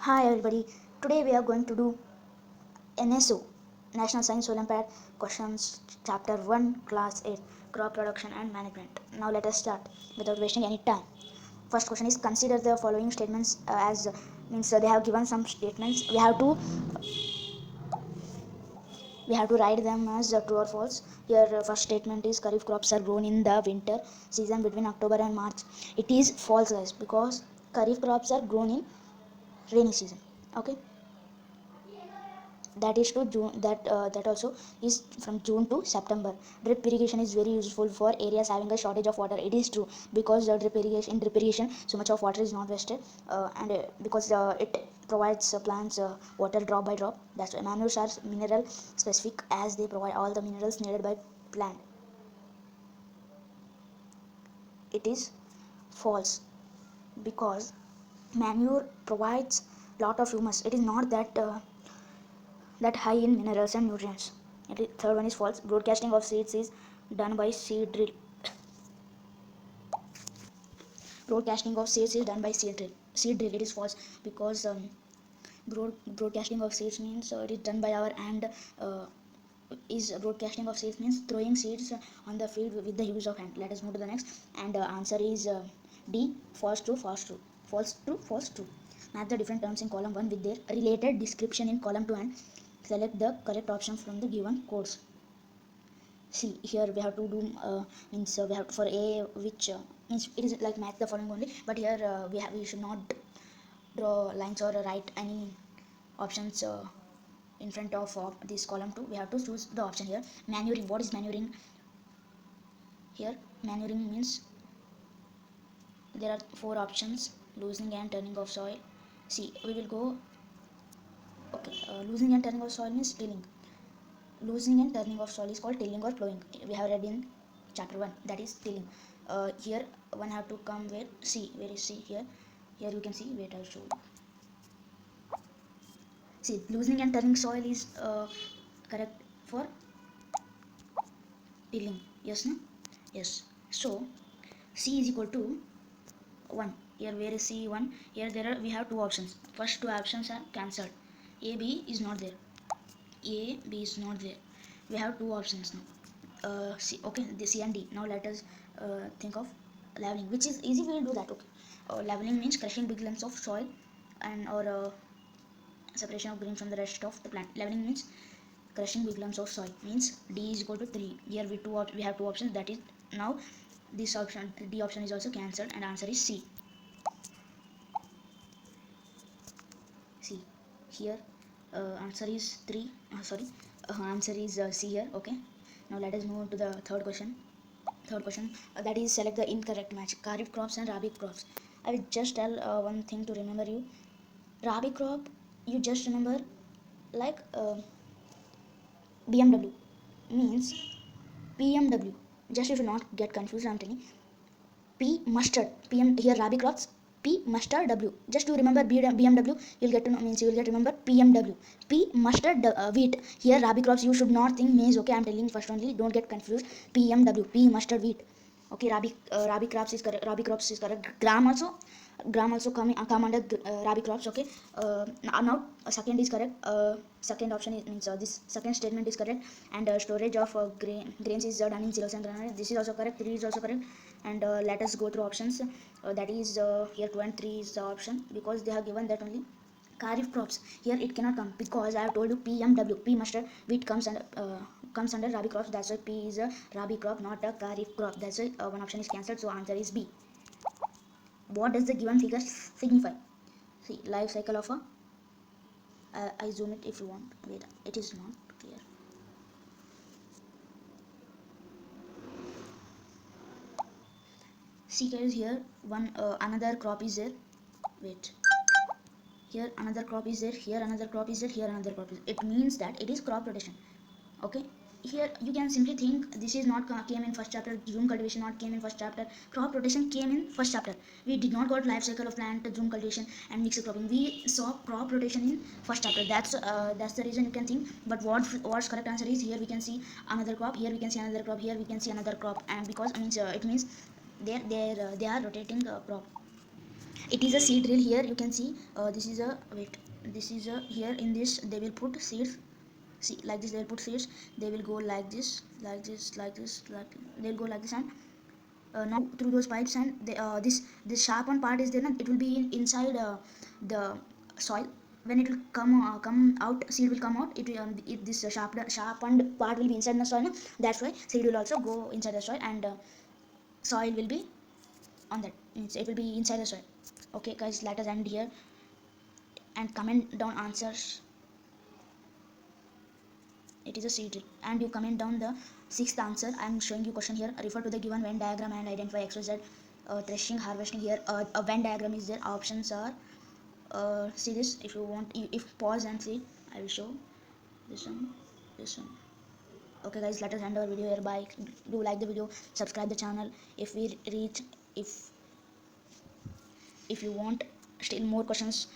Hi everybody, today we are going to do NSO, National Science Olympiad questions, chapter 1, class 8, crop production and management. Now let us start without wasting any time. First question is, consider the following statements as means they have given some statements. We have to write them as true or false. Here first statement is kharif crops are grown in the winter season between October and March. It is false guys, because kharif crops are grown in rainy season. Okay, that is to June. That also is from June to September. Drip irrigation is very useful for areas having a shortage of water. It is true, because drip irrigation so much of water is not wasted, and because it provides plants water drop by drop. That's why manures are mineral specific, as they provide all the minerals needed by plant. It is false, because manure provides lot of humus. It is not that high in minerals and nutrients. Third one is false. Broadcasting of seeds is done by seed drill. Broadcasting of seeds is done by seed drill. Seed drill, it is false, because broadcasting of seeds means it is done by our hand. Is broadcasting of seeds means throwing seeds on the field with the use of hand. Let us move to the next, and answer is D. False, true, false, true, false, true, false, true. Match the different terms in column 1 with their related description in column 2 and select the correct option from the given codes. See, here we have to do means we have to, for A, which means it is like match the following only, but here we should not draw lines or write any options in front of this column 2. We have to choose the option here. Manuring. What is manuring? Here manuring means there are 4 options: loosening and turning of soil. See, we will go. Okay, loosening and turning of soil means tilling. Loosening and turning of soil is called tilling or plowing. We have read in chapter 1, that is tilling. Here one have to come where C. Where is C? Here you can see. Wait, I'll show you. See, loosening and turning soil is correct for tilling. Yes, no? Yes. So C is equal to 1. Here where is C? 1. Here we have 2 options. First 2 options are cancelled. A, B is not there. A, B is not there. We have 2 options now. C, okay, the C and D. Now let us think of leveling, which is easy. We will do that. Okay. Leveling means crushing big lumps of soil and or separation of green from the rest of the plant. Leveling means crushing big lumps of soil. Means D is equal to 3. Here we have 2 options. That is, now this option, D option, is also cancelled, and answer is C. See, here answer is 3. Answer is C here. Okay. Now let us move to the third question. That is, select the incorrect match. Kharif crops and Rabi crops. I will just tell one thing to remember you. Rabi crop, you just remember like BMW means PMW. Just you should not get confused. I'm telling. P mustard. PM here Rabi crops. P mustard W. Just to remember BMW, you'll get to know, means you will get to remember PMW. P mustard wheat. Here Rabi crops, you should not think maize. Okay, I'm telling first only. Don't get confused. PMW. P mustard wheat. Okay, Rabi crops is correct. Rabi crops is correct. Gram also come under Rabi crops. Okay. Now second is correct. Second option is means this second statement is correct, and storage of grains is done in silos and granaries. This is also correct. 3 is also correct, and let us go through options. That is here 2 and 3 is the option, because they have given that only. Kharif crops, here it cannot come, because I have told you PMW, P mustard wheat comes under Rabi crops. That's why P is a Rabi crop, not a Kharif crop. That's why one option is cancelled. So answer is B. What does the given figure signify? See, life cycle of a I zoom it if you want. Wait, it is not clear. See guys, here one another crop is there. Wait, here another crop is there, here another crop is there, here another crop is there. It means that it is crop rotation. Okay, here you can simply think this is not came in first chapter. Zoom cultivation not came in first chapter. Crop rotation came in first chapter. We did not got life cycle of plant, zoom cultivation and mixed cropping. We saw crop rotation in first chapter. That's the reason you can think. But what's correct answer is, here we can see another crop, here we can see another crop, here we can see another crop, and because it means they are rotating crop. It is a seed drill. Here you can see this is a wait, this is a, here in this they will put seeds. See, like this they will put seeds. They will go like this, like this, like this, like they'll go like this, and now through those pipes, and this sharpened part is there, and it will be inside the soil. When it will come out, seed will come out. It will this sharpened part will be inside the soil. No? That's why seed will also go inside the soil, and soil will be on that. It will be inside the soil. Okay, guys, let us end here and comment down answers. It is a seed drill, and you comment down the sixth answer. I am showing you question here. Refer to the given Venn diagram and identify XYZ. Threshing, harvesting. Here a Venn diagram is there. Options are see this. If you want, if pause and see, I will show this one, this one. Okay, guys, let us end our video here. Bye. Do like the video, subscribe the channel. If we reach, if you want still more questions,